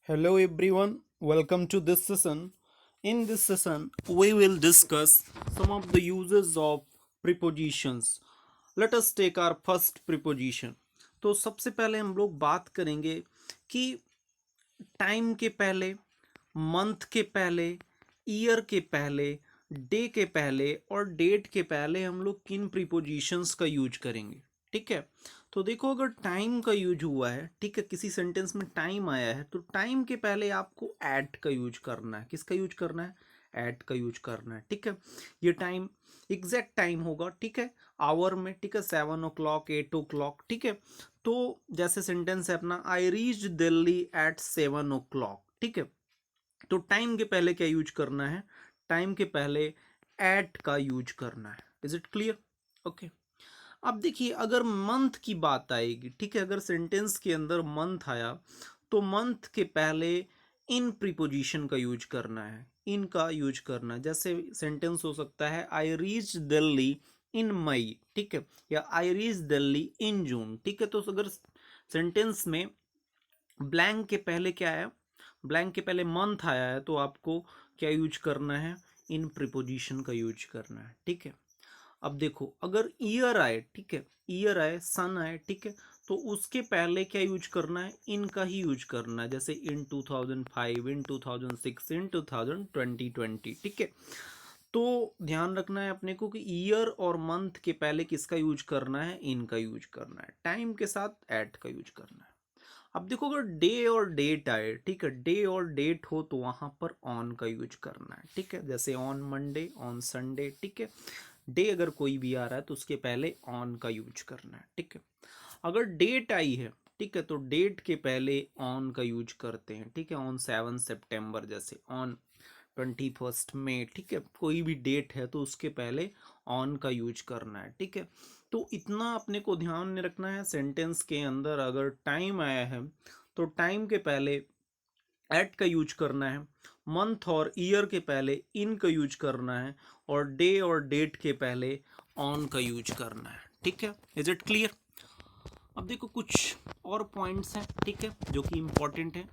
Hello everyone, welcome to this session. In this session, we will discuss some of the uses of prepositions. Let us take our first preposition. तो सबसे पहले हम लोग बात करेंगे कि टाइम के पहले, मंथ के पहले, ईयर के पहले, डे के पहले और डेट के पहले हम लोग किन प्रीपोजिशंस का यूज करेंगे। ठीक है, तो देखो अगर टाइम का यूज हुआ है, ठीक है, किसी सेंटेंस में टाइम आया है तो टाइम के पहले आपको एट का यूज करना है। किसका यूज करना है? एट का यूज करना है। ठीक है, ये टाइम एग्जैक्ट टाइम होगा, ठीक है, आवर में, ठीक है, 7 o'clock 8 o'clock, ठीक है। तो जैसे सेंटेंस है अपना, I reach Delhi eight 7 o'clock, ठीक है। तो टाइम के पहले क्या यूज करना है? टाइम के पहले एट का यूज करना है। Is it clear? ओके। अब देखिए अगर मंथ की बात आएगी, ठीक है, अगर सेंटेंस के अंदर मंथ आया तो मंथ के पहले इन प्रीपोजिशन का यूज करना है, इन का यूज करना है। जैसे सेंटेंस हो सकता है आई रीच दिल्ली इन मई, ठीक है, या आई रीच दिल्ली इन जून, ठीक है। तो अगर सेंटेंस में ब्लैंक के पहले क्या आया, ब्लैंक के पहले मंथ आया है, तो आपको क्या यूज करना है? इन प्रीपोजिशन का यूज करना है। ठीक है, अब देखो अगर ईयर आए, ठीक है, ईयर आए, सन आए, ठीक है, तो उसके पहले क्या यूज करना है? इनका ही यूज करना है। जैसे इन 2005, इन 2006, इन 2020, ठीक है। तो ध्यान रखना है अपने को कि ईयर और मंथ के पहले किसका यूज करना है? इनका यूज करना है। टाइम के साथ एट का यूज करना है। अब देखो अगर डे और डेट आए, ठीक है, डे और डेट हो तो वहां पर ऑन का यूज करना है। ठीक है, जैसे ऑन मंडे, ऑन संडे, ठीक है। डे अगर कोई भी आ रहा है तो उसके पहले ऑन का यूज करना है। ठीक है, अगर डेट आई है, ठीक है, तो डेट के पहले ऑन का यूज करते हैं। ठीक है, ऑन 7 सितंबर, जैसे ऑन 21 मई, ठीक है, कोई भी डेट है तो उसके पहले ऑन का यूज करना है। ठीक है, तो इतना अपने को ध्यान में रखना है। सेंटेंस के अंदर अगर टाइम आया है तो टाइम के पहले एट का यूज करना है, मंथ और ईयर के पहले इन का यूज करना है, और डे और डेट के पहले ऑन का यूज करना है। ठीक है, इज इट क्लियर? अब देखो कुछ और पॉइंट्स हैं, ठीक है, जो कि इम्पोर्टेंट है।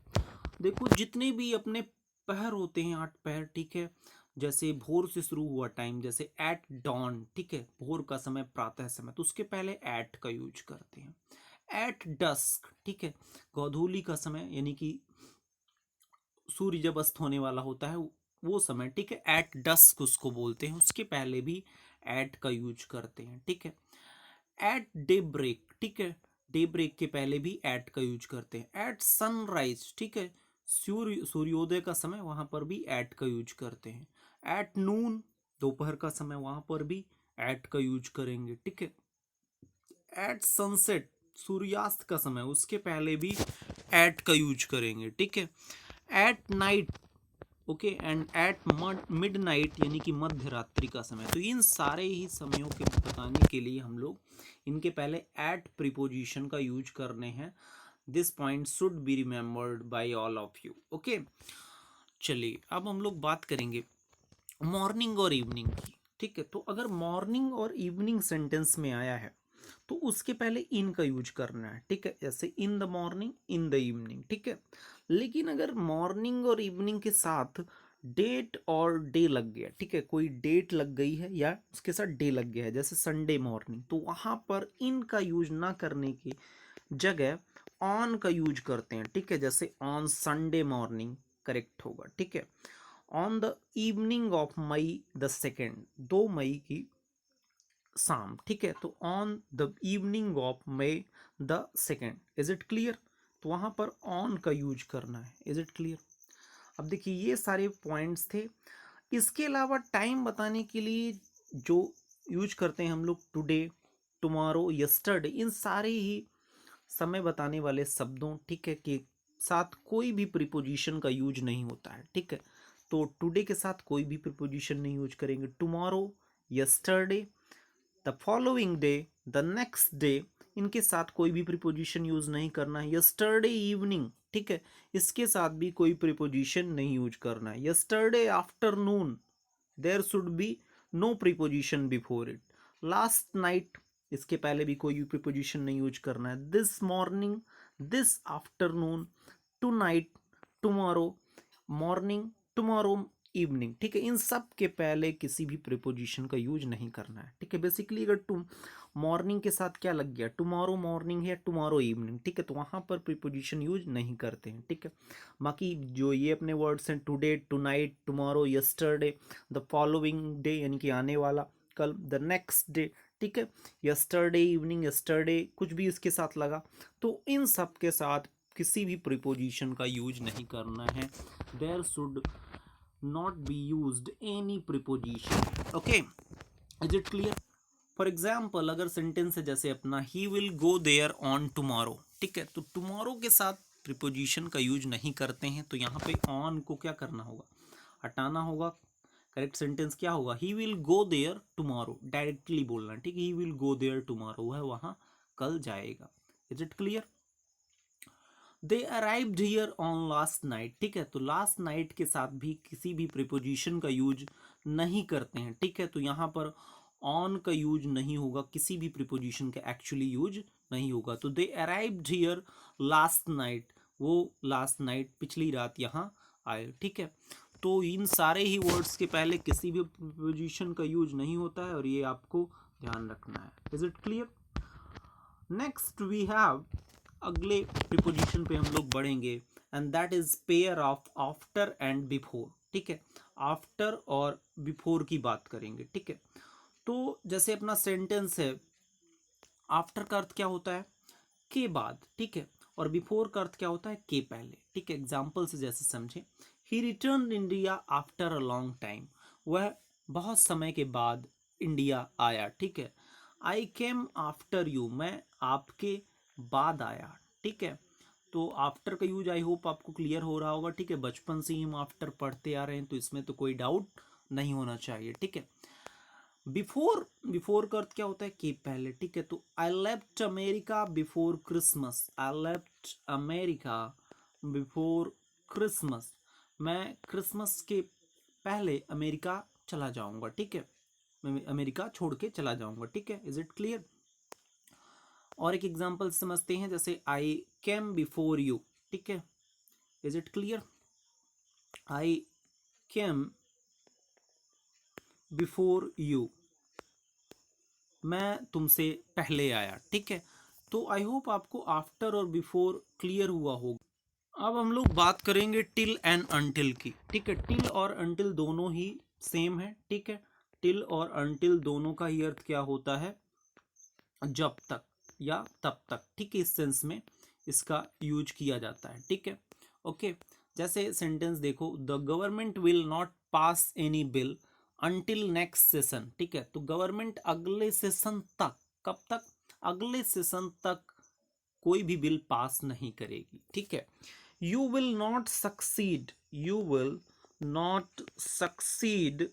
देखो जितने भी अपने पहर होते हैं, 8 पहर, ठीक है, जैसे भोर से शुरू हुआ टाइम, जैसे एट डॉन, ठीक है, भोर का समय, प्रातः समय, तो उसके पहले एट का यूज करते हैं। एट डस्क, ठीक है, गोधूली का समय, यानी कि सूर्य जब अस्त होने वाला होता है वो समय, ठीक है, एट डस्क उसको बोलते हैं, उसके पहले भी एट का यूज करते हैं। ठीक है, एट डे ब्रेक, ठीक है, डे ब्रेक के पहले भी एट का यूज करते हैं। एट सनराइज, ठीक है, सूर्योदय का समय, वहां पर भी एट का यूज करते हैं। एट नून, दोपहर का समय, वहां पर भी एट का यूज करेंगे। ठीक है, एट सनसेट, सूर्यास्त का समय, उसके पहले भी एट का यूज करेंगे। ठीक है, at night, okay, and at mid night, यानी कि मध्य रात्रि का समय। तो इन सारे ही समयों के बताने के लिए हम लोग इनके पहले एट प्रीपोजिशन का यूज करने हैं। This point should be remembered by all of you. Okay, चलिए अब हम लोग बात करेंगे मॉर्निंग और इवनिंग की। ठीक है, तो अगर मॉर्निंग और इवनिंग सेंटेंस में आया है तो उसके पहले इन का यूज करना है। ठीक है, जैसे in the morning, in the evening, ठीक है। लेकिन अगर मॉर्निंग और इवनिंग के साथ डेट और डे लग गया, ठीक है, कोई डेट लग गई है या उसके साथ डे लग गया है, जैसे संडे मॉर्निंग, तो वहां पर इन का यूज ना करने की जगह ऑन का यूज करते हैं। ठीक है, जैसे ऑन संडे मॉर्निंग करेक्ट होगा। ठीक है, on the evening of May the second, 2 मई की शाम, ठीक है, तो on the evening of May the second. Is it clear? तो वहां पर ऑन का यूज करना है। Is it clear? अब देखिए ये सारे पॉइंट्स थे। इसके अलावा टाइम बताने के लिए जो यूज करते हैं हम लोग, टुडे, टुमारो, यस्टरडे, इन सारे ही समय बताने वाले शब्दों, ठीक है, के साथ कोई भी प्रीपोजिशन का यूज नहीं होता है। ठीक है, तो टुडे के साथ कोई भी प्रीपोजिशन नहीं यूज करेंगे। Tomorrow, yesterday, the following day, the next day, इनके साथ कोई भी प्रीपोजिशन यूज नहीं करना है। यस्टरडे इवनिंग, ठीक है, इसके साथ भी कोई प्रीपोजिशन नहीं यूज करना है। Yesterday afternoon, there should be no preposition before it. Last night, इसके पहले भी कोई भी प्रीपोजिशन नहीं यूज करना है। This morning, this afternoon, tonight, tomorrow morning, tomorrow evening, ठीक है। इन सब के पहले किसी भी प्रीपोजिशन का यूज नहीं करना है, ठीक है। बेसिकली अगर तुम मॉर्निंग के साथ क्या लग गया, टुमारो मॉर्निंग है, टुमारो इवनिंग, ठीक है, तो वहाँ पर प्रीपोजिशन यूज नहीं करते हैं, ठीक है। बाकी जो ये अपने वर्ड्स हैं, today, tonight, tomorrow, yesterday, the following day यानी कि आने वाला कल, द नेक्स्ट डे, ठीक है, यस्टरडे इवनिंग, यस्टरडे कुछ भी इसके साथ लगा, तो इन सब के साथ किसी भी प्रीपोजिशन का यूज नहीं करना है। There should not be used any preposition, okay. Is it clear? For example अगर सेंटेंस है जैसे अपना he will go there on tomorrow, ठीक है, तो टुमारो के साथ प्रीपोजिशन का यूज नहीं करते हैं, तो यहाँ पे ऑन को क्या करना होगा, हटाना होगा। करेक्ट सेंटेंस क्या होगा, he will go there tomorrow, directly बोलना, ठीक है, he will go there tomorrow, वह वहाँ कल जाएगा। Is it clear? They arrived here on last night, ठीक है, तो लास्ट नाइट के साथ भी किसी भी प्रीपोजिशन का यूज नहीं करते हैं, ठीक है, तो यहाँ पर ऑन का यूज नहीं होगा, किसी भी प्रीपोजिशन का एक्चुअली यूज नहीं होगा। तो दे अराइव्ड हियर लास्ट नाइट, वो लास्ट नाइट पिछली रात यहाँ आए, ठीक है। तो इन सारे ही वर्ड्स के पहले किसी भी प्रीपोजिशन का यूज नहीं होता है और ये आपको ध्यान रखना है। Is it clear? Next we have, अगले प्रीपोजिशन पे हम लोग बढ़ेंगे, and that is pair of after and before, ठीक है। आफ्टर और बिफोर की बात करेंगे, ठीक है। तो जैसे अपना सेंटेंस है, आफ्टर का अर्थ क्या होता है, के बाद, ठीक है, और बिफोर का अर्थ क्या होता है, के पहले, ठीक है। एग्जाम्पल से जैसे समझे, he return India after a long time, वह बहुत समय के बाद इंडिया आया, ठीक है। आई केम आफ्टर यू, मैं आपके बाद आया, ठीक है। तो आफ्टर का यूज आई होप आपको क्लियर हो रहा होगा, ठीक है। बचपन से ही हम आफ्टर पढ़ते आ रहे हैं, तो इसमें तो कोई डाउट नहीं होना चाहिए, ठीक है। बिफोर, बिफोर का अर्थ क्या होता है, कि पहले, ठीक है। तो I left America before Christmas, I left America before Christmas, मैं क्रिसमस के पहले अमेरिका चला जाऊंगा, ठीक है, मैं अमेरिका छोड़ के चला जाऊंगा, ठीक है। Is it clear? और एक एग्जांपल समझते हैं, जैसे आई केम बिफोर यू, ठीक है। Is it clear? I came before you, मैं तुमसे पहले आया, ठीक है। तो आई होप आपको आफ्टर और बिफोर क्लियर हुआ होगा। अब हम लोग बात करेंगे टिल एंड अनटिल की, ठीक है। टिल और अनटिल दोनों ही सेम है, ठीक है। टिल और अनटिल दोनों का ही अर्थ क्या होता है, जब तक या तब तक, ठीक है, इस सेंस में इसका यूज किया जाता है, ठीक है, ओके। जैसे सेंटेंस देखो, the government will not pass any bill until next session, ठीक है। तो गवर्नमेंट अगले सेशन तक, कब तक, अगले सेशन तक कोई भी बिल पास नहीं करेगी, ठीक है। You will not succeed, you will not succeed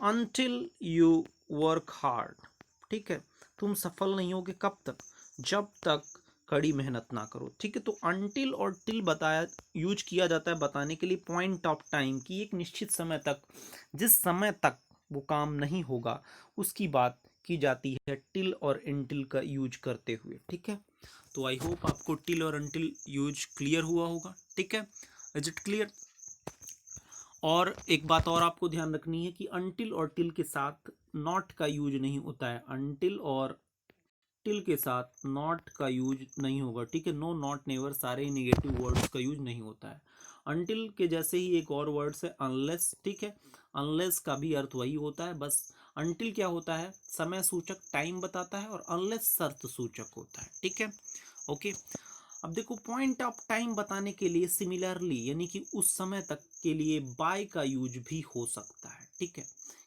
until you work hard, ठीक है। तुम सफल नहीं होगे कब तक, जब तक कड़ी मेहनत ना करो, ठीक है। तो अनटिल और टिल बताया, यूज किया जाता है बताने के लिए पॉइंट ऑफ टाइम की, एक निश्चित समय तक, जिस समय तक वो काम नहीं होगा उसकी बात की जाती है टिल और इनटिल का यूज करते हुए, ठीक है। तो आई होप आपको टिल और अनटिल यूज क्लियर हुआ होगा, ठीक है। Is it clear? और एक बात और आपको ध्यान रखनी है कि अनटिल और टिल के साथ नॉट का यूज नहीं होता है, अनटिल और टिल के साथ नॉट का यूज नहीं होगा, ठीक है। नो, नॉट, नेवर, सारे नेगेटिव वर्ड्स का यूज नहीं होता है। अनटिल के जैसे ही एक और वर्ड्स है अनलेस, ठीक है। अनलेस का भी अर्थ वही होता है, बस अनटिल क्या होता है, समय सूचक, टाइम बताता है, और अनलेस शर्त सूचक होता है, ठीक है, ओके। अब देखो, पॉइंट ऑफ टाइम बताने के लिए सिमिलरली यानी कि उस समय तक के लिए बाय का यूज भी हो सकता है, ठीक है।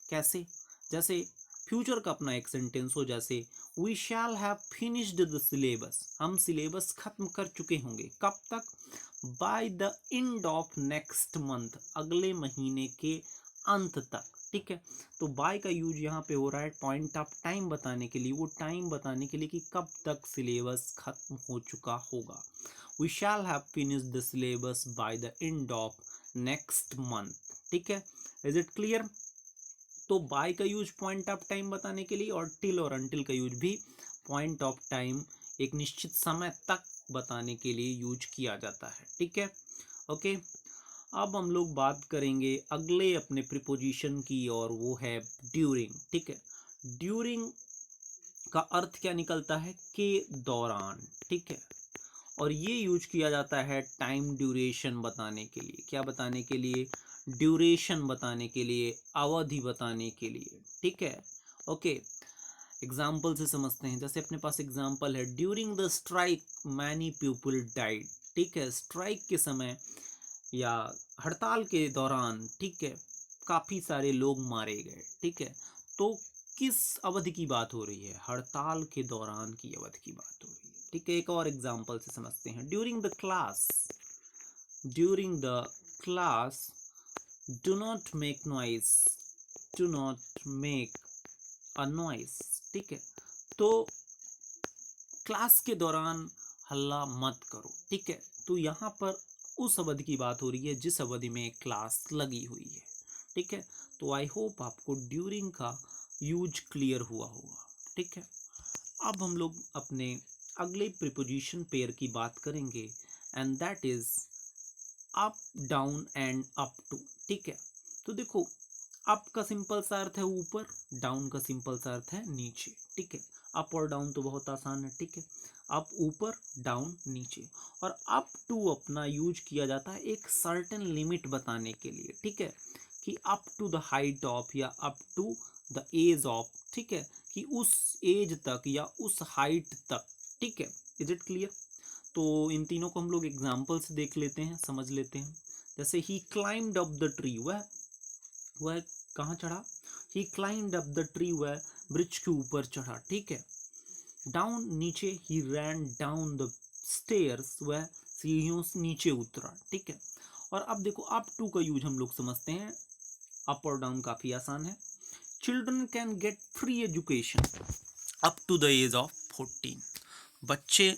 कैसे? जैसे फ्यूचर का अपना एक सेंटेंस हो, जैसे we shall have finished the syllabus, हम सिलेबस खत्म कर चुके होंगे, कब तक, by the end of next month, अगले महीने के अंत तक, ठीक है। तो बाय का यूज यहाँ पे हो रहा है पॉइंट ऑफ टाइम बताने के लिए, वो टाइम बताने के लिए कि कब तक सिलेबस खत्म हो चुका होगा। We shall have finished the syllabus by the end of next month, ठीक है। Is it clear? तो बाय का यूज पॉइंट ऑफ टाइम बताने के लिए, और टिल और अनटिल का यूज भी पॉइंट ऑफ टाइम, एक निश्चित समय तक बताने के लिए यूज किया जाता है, ठीक है, ओके। अब हम लोग बात करेंगे अगले अपने प्रीपोजिशन की, और वो है ड्यूरिंग। ठीक है, ड्यूरिंग का अर्थ क्या निकलता है? के दौरान। ठीक है, और ये यूज किया जाता है टाइम ड्यूरेशन बताने के लिए। क्या बताने के लिए? ड्यूरेशन बताने के लिए, अवधि बताने के लिए। ठीक है, ओके। एग्जाम्पल से समझते हैं। जैसे अपने पास एग्जाम्पल है, during the strike many people died. ठीक है, स्ट्राइक के समय या हड़ताल के दौरान, ठीक है, काफी सारे लोग मारे गए। ठीक है, तो किस अवधि की बात हो रही है? हड़ताल के दौरान की अवधि की बात हो रही है। ठीक है, एक और एग्जाम्पल से समझते हैं। During the class, during the class do not make noise, do not make a noise. ठीक है, तो क्लास के दौरान हल्ला मत करो। ठीक है, तो यहाँ पर उस अवधि की बात हो रही है जिस अवधि में क्लास लगी हुई है। ठीक है, तो आई होप आपको ड्यूरिंग का यूज क्लियर हुआ होगा। ठीक है, अब हम लोग अपने अगले प्रीपोजिशन पेयर की बात करेंगे, and that is up, down and up to. ठीक है, तो देखो, अप का सिंपल सा अर्थ है ऊपर, डाउन का सिंपल सा अर्थ है नीचे। ठीक है, अप और डाउन तो बहुत आसान है। ठीक है, अप ऊपर, डाउन नीचे। और अप टू अपना यूज किया जाता है एक सर्टेन लिमिट बताने के लिए। ठीक है, कि up to the height of, या up to the age of. ठीक है, कि उस एज तक या उस हाइट तक। ठीक है, इज इट क्लियर? तो इन तीनों को हम लोग एग्जाम्पल से देख लेते हैं, समझ लेते हैं। जैसे ही क्लाइम्ड अप द ट्री, वह कहाँ चढ़ा? ही क्लाइम्ड अप द ट्री, वह ब्रिज के ऊपर चढ़ा। ठीक है, डाउन नीचे, ही रैन डाउन द स्टेयर्स, वह सीढ़ियों से नीचे उतरा। ठीक है, और अब देखो अप टू का यूज हम लोग समझते हैं। अप और डाउन काफी आसान है। Children can get free education up to the age of 14।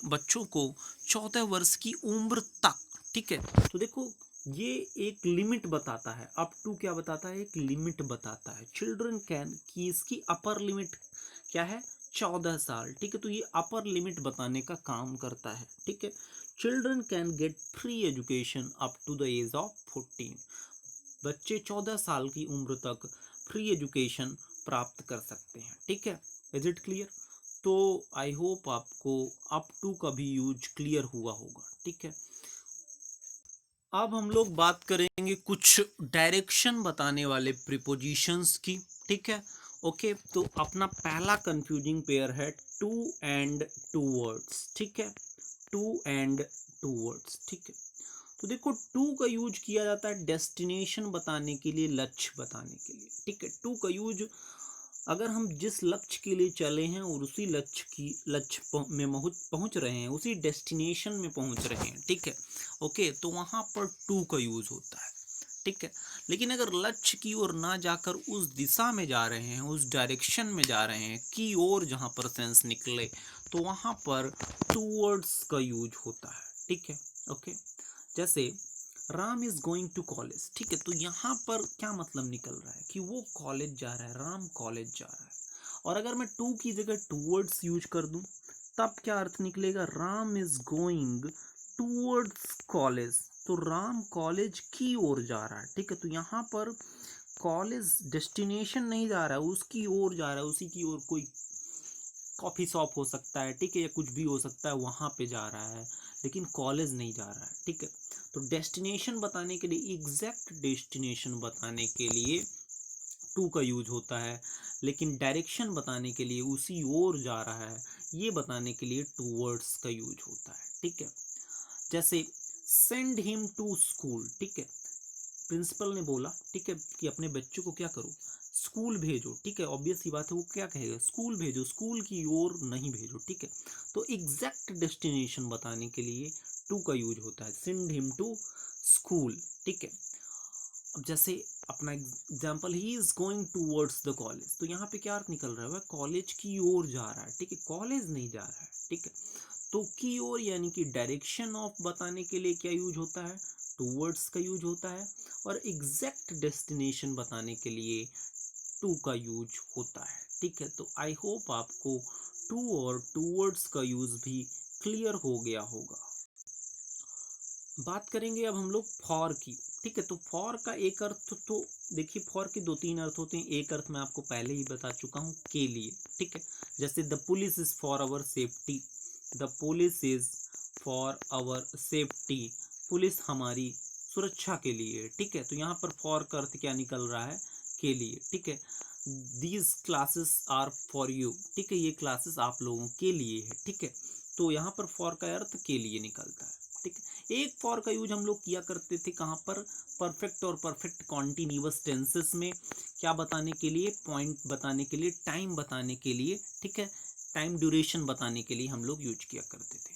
बच्चों को 14 वर्ष की उम्र तक। ठीक है, तो देखो, ये एक लिमिट बताता है। अप टू क्या बताता है? एक लिमिट बताता है। चिल्ड्रन कैन की इसकी अपर लिमिट क्या है? 14 साल। ठीक है, तो ये अपर लिमिट बताने का काम करता है। ठीक है, children can get free education up to the age of 14। बच्चे 14 साल की उम्र तक फ्री एजुकेशन प्राप्त कर सकते हैं। ठीक है, इज इट क्लियर? तो आई होप आपको अप टू का भी यूज क्लियर हुआ होगा। ठीक है, अब हम लोग बात करेंगे कुछ डायरेक्शन बताने वाले प्रीपोजिशंस की। ठीक है, ओके। तो अपना पहला कंफ्यूजिंग पेयर है टू एंड टू वर्ड्स। ठीक है, टू एंड टू वर्ड्स। ठीक है, तो देखो, टू का यूज किया जाता है डेस्टिनेशन बताने के लिए, लक्ष्य बताने के लिए। ठीक है, टू का यूज अगर हम जिस लक्ष्य के लिए चले हैं और उसी लक्ष्य में पहुंच रहे हैं, उसी डेस्टिनेशन में पहुंच रहे हैं। ठीक है, ओके, तो वहां पर टू का यूज होता है। ठीक है, लेकिन अगर लक्ष्य की ओर ना जाकर उस दिशा में जा रहे हैं, उस डायरेक्शन में जा रहे हैं की ओर, जहां पर सेंस निकले, तो वहां पर टूवर्ड्स का यूज होता है। ठीक है, ओके। जैसे Ram is going to college. ठीक है, तो यहाँ पर क्या मतलब निकल रहा है? कि वो कॉलेज जा रहा है, राम कॉलेज जा रहा है। और अगर मैं टू की जगह टूवर्ड्स यूज कर दूं, तब क्या अर्थ निकलेगा? Ram is going towards college, तो राम कॉलेज की ओर जा रहा है। ठीक है, तो यहाँ पर कॉलेज डेस्टिनेशन नहीं जा रहा है, उसकी ओर जा रहा है। उसी की ओर कोई कॉफी शॉप हो सकता है, ठीक है, या कुछ भी हो सकता है, वहां पे जा रहा है, लेकिन कॉलेज नहीं जा रहा है। ठीक है, तो डेस्टिनेशन बताने के लिए, एग्जैक्ट डेस्टिनेशन बताने के लिए टू का यूज होता है, लेकिन डायरेक्शन बताने के लिए, उसी ओर जा रहा है, ये बताने के लिए टूवर्ड्स का यूज होता है। ठीक है, जैसे सेंड हिम टू स्कूल। ठीक है, प्रिंसिपल ने बोला, ठीक है, कि अपने बच्चों को क्या करो? स्कूल भेजो। ठीक है, ऑब्वियस सी बात है, वो क्या कहेगा? स्कूल भेजो, स्कूल की ओर नहीं भेजो। ठीक है, तो एग्जैक्ट डेस्टिनेशन बताने के लिए टू का यूज होता है, सेंड हिम टू स्कूल। ठीक है, अब जैसे अपना example, he is going towards the college, तो यहाँ पे क्या अर्थ निकल रहा है? वह कॉलेज की ओर जा रहा है। ठीक है, कॉलेज नहीं जा रहा है। ठीक है, तो की ओर यानी कि डायरेक्शन ऑफ बताने के लिए क्या यूज होता है? टूवर्ड्स का यूज होता है। और एग्जैक्ट डेस्टिनेशन बताने के लिए टू का यूज होता है। ठीक है, तो आई होप आपको टू और टूवर्ड्स का यूज भी क्लियर हो गया होगा। बात करेंगे अब हम लोग फॉर की। ठीक है। तो फॉर का एक अर्थ तो देखिए, फॉर के 2-3 अर्थ होते हैं। एक अर्थ मैं आपको पहले ही बता चुका हूँ, के लिए, ठीक है। जैसे the police is for our safety, the police is for our safety, police हमारी सुरक्षा के लिए, ठीक है। तो यहाँ पर फॉर का अर्थ क्या निकल रहा है, के लिए, ठीक है। These classes are for you, ठीक है, ये क्लासेस आप लोगों के लिए है, ठीक है। तो यहाँ पर फॉर का अर्थ के लिए निकलता है, ठीक है। एक फॉर का यूज हम लोग किया करते थे कहाँ पर, परफेक्ट और परफेक्ट कॉन्टिन्यूअस टेंसेस में, क्या बताने के लिए, पॉइंट बताने के लिए, टाइम बताने के लिए, ठीक है, टाइम ड्यूरेशन बताने के लिए हम लोग यूज किया करते थे।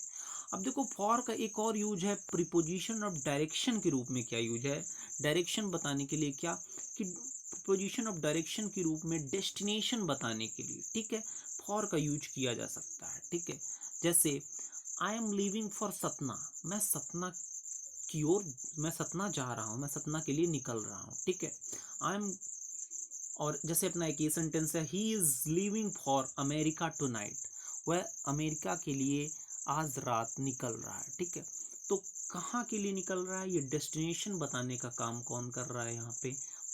अब देखो, फॉर का एक और यूज है प्रीपोजिशन ऑफ डायरेक्शन के रूप में। क्या यूज है, डायरेक्शन बताने के लिए, क्या कि प्रीपोजिशन ऑफ डायरेक्शन के रूप में डेस्टिनेशन बताने के लिए, ठीक है, फॉर का यूज किया जा सकता है, ठीक है। जैसे I am leaving for Satna, मैं सतना की ओर, मैं सतना जा रहा हूँ, मैं सतना के लिए निकल रहा हूँ, ठीक है। आई एम, और जैसे अपना एक ये सेंटेंस है, he is leaving for America tonight, वह अमेरिका के लिए आज रात निकल रहा है, ठीक है। तो कहाँ के लिए निकल रहा है, ये डेस्टिनेशन बताने का काम कौन कर रहा है, यहाँ पे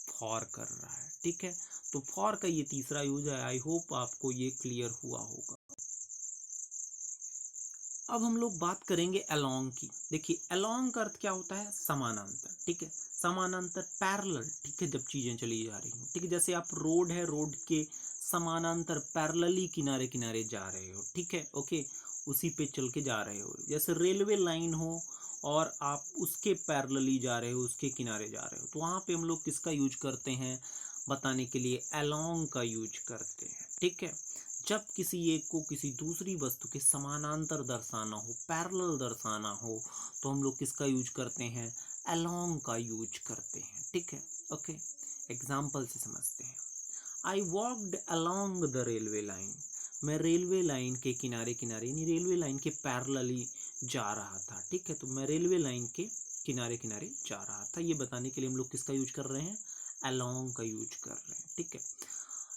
फॉर कर रहा है, ठीक है। तो फॉर का ये तीसरा यूज है। आई होप आपको ये क्लियर हुआ होगा। अब हम लोग बात करेंगे अलोंग की। देखिए, अलोंग का अर्थ क्या होता है, समानांतर, ठीक है, समानांतर, पैरेलल, ठीक है, जब चीजें चली जा रही हो, ठीक है। जैसे आप रोड है, रोड के समानांतर पैरेलली किनारे किनारे जा रहे हो, ठीक है, ओके, उसी पे चल के जा रहे हो। जैसे रेलवे लाइन हो और आप उसके पैरेलली जा रहे हो, उसके किनारे जा रहे हो, तो वहां पे हम लोग किसका यूज करते हैं बताने के लिए, अलोंग का यूज करते हैं, ठीक है। जब किसी एक को किसी दूसरी वस्तु के समानांतर दर्शाना हो, पैरेलल दर्शाना हो, तो हम लोग किसका यूज करते हैं, अलोंग का यूज करते हैं, ठीक है, ओके। एग्जाम्पल से समझते हैं। I walked along the railway line, मैं रेलवे लाइन के किनारे किनारे, यानी रेलवे लाइन के पैरेलली जा रहा था, ठीक है। तो मैं रेलवे लाइन के किनारे किनारे जा रहा था, ये बताने के लिए हम लोग किसका यूज कर रहे हैं, अलोंग का यूज कर रहे हैं, ठीक है।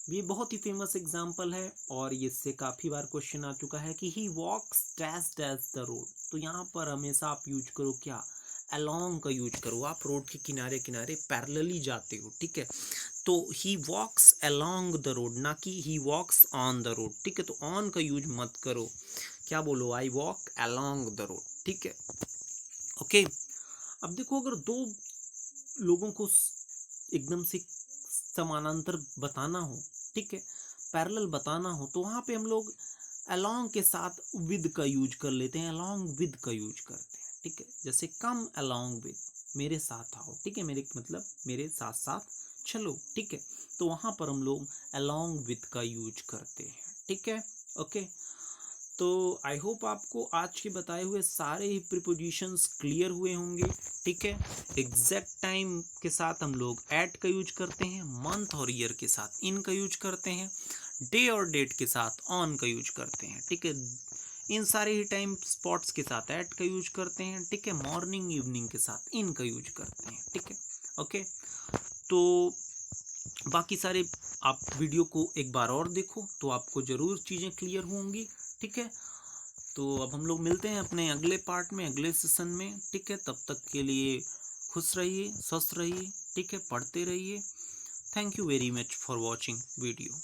ये बहुत ही फेमस एग्जाम्पल है और इससे काफ़ी बार क्वेश्चन आ चुका है कि ही वॉक्स डैश डैश द रोड। तो यहाँ पर हमेशा आप यूज करो क्या, अलोंग का यूज करो। आप रोड के किनारे किनारे पैरेलली जाते हो, ठीक है। तो ही वॉक्स अलोंग द रोड, ना कि ही वॉक्स ऑन द रोड, ठीक है। तो ऑन का यूज मत करो, क्या बोलो, I walk along the road, ठीक है, ओके। अब देखो, अगर दो लोगों को एकदम से समानांतर बताना हो, ठीक है, पैरेलल बताना हो, तो वहां पे हम लोग अलोंग के साथ विद का यूज कर लेते हैं, अलोंग विद का यूज करते हैं, ठीक है। जैसे कम अलोंग विद, मेरे साथ आओ, ठीक है, मेरे मतलब मेरे साथ साथ चलो, ठीक है। तो वहां पर हम लोग अलोंग विद का यूज करते हैं, ठीक है, ओके। तो आई होप आपको आज के बताए हुए सारे ही प्रीपोजिशंस क्लियर हुए होंगे, ठीक है। एग्जैक्ट टाइम के साथ हम लोग एट का यूज करते हैं, मंथ और ईयर के साथ इन का यूज करते हैं, डे और डेट के साथ ऑन का यूज करते हैं, ठीक है। इन सारे ही टाइम स्पॉट्स के साथ एट का यूज करते हैं, ठीक है। मॉर्निंग इवनिंग के साथ इन का यूज करते हैं, ठीक है, ओके। तो बाकी सारे आप वीडियो को एक बार और देखो तो आपको ज़रूर चीज़ें क्लियर होंगी, ठीक है। तो अब हम लोग मिलते हैं अपने अगले पार्ट में, अगले सेशन में, ठीक है। तब तक के लिए खुश रहिए, स्वस्थ रहिए, ठीक है, पढ़ते रहिए। Thank you very much for watching video.